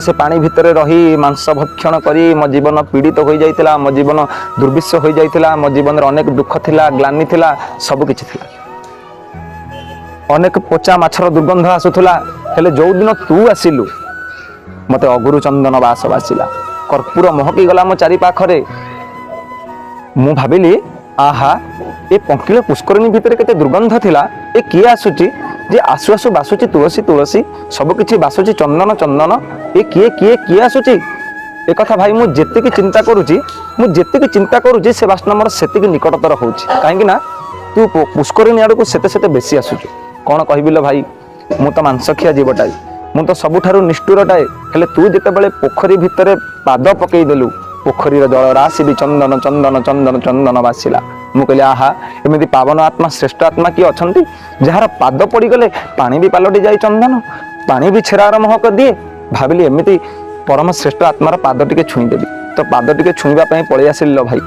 से पानी भितर रही मांस भक्षण करी मो जीवन पीड़ित हो जाइतिला, मो जीवन दुर्विश्व हो जाइतिला, मो जीवन अनेक दुख थिला, ग्लानि थिला, सब किछि थिला। अनेक पोचा माछर दुर्गंध आसुथुला, हेले जो दिन तू आसिलु मते अगुरु चंदन बास बासिला, कर्पूर महकी गला मो चारि पाखरे। मु भाबिली आहा ए पंकिल पुष्करिणी भितर केते दुर्गंध थिला, ए किए आसुची जे आसु आसु बासुची तुलसी तुलसी, सब किछि बासुची चंदन चंदन, ए किए किए किए आसुची। ए कथा भाई मु जेतिकी चिंता करूची से बासना मोर सेतिकी निकटतर होउची, काहेकि ना तू पुष्करिणी आडू सेते सेते बेसी आसुची। कौन कहबिलो भाई, मु तो मांसखिया जीवटाई, मु तो सबुठारु निष्ठुरटाए, हेले तू जेतेबेले पोखरी भितरे पाद पकई देलु, पोखरीर जल राशि भी चंदन चंदन चंदन चंदन बासिला। मु कहली आहा एमती पावन आत्मा श्रेष्ठ आत्मा किए अछंती, जार पाद पड़गले पानी भी पालटि जाए चंदन, पानी भी छेरार महक दिए। भाविली एमती परम श्रेष्ठ आत्मार पाद टिके छुईदेवी, तो पाद टिके छुईबा पई पळेई आसिल भाई।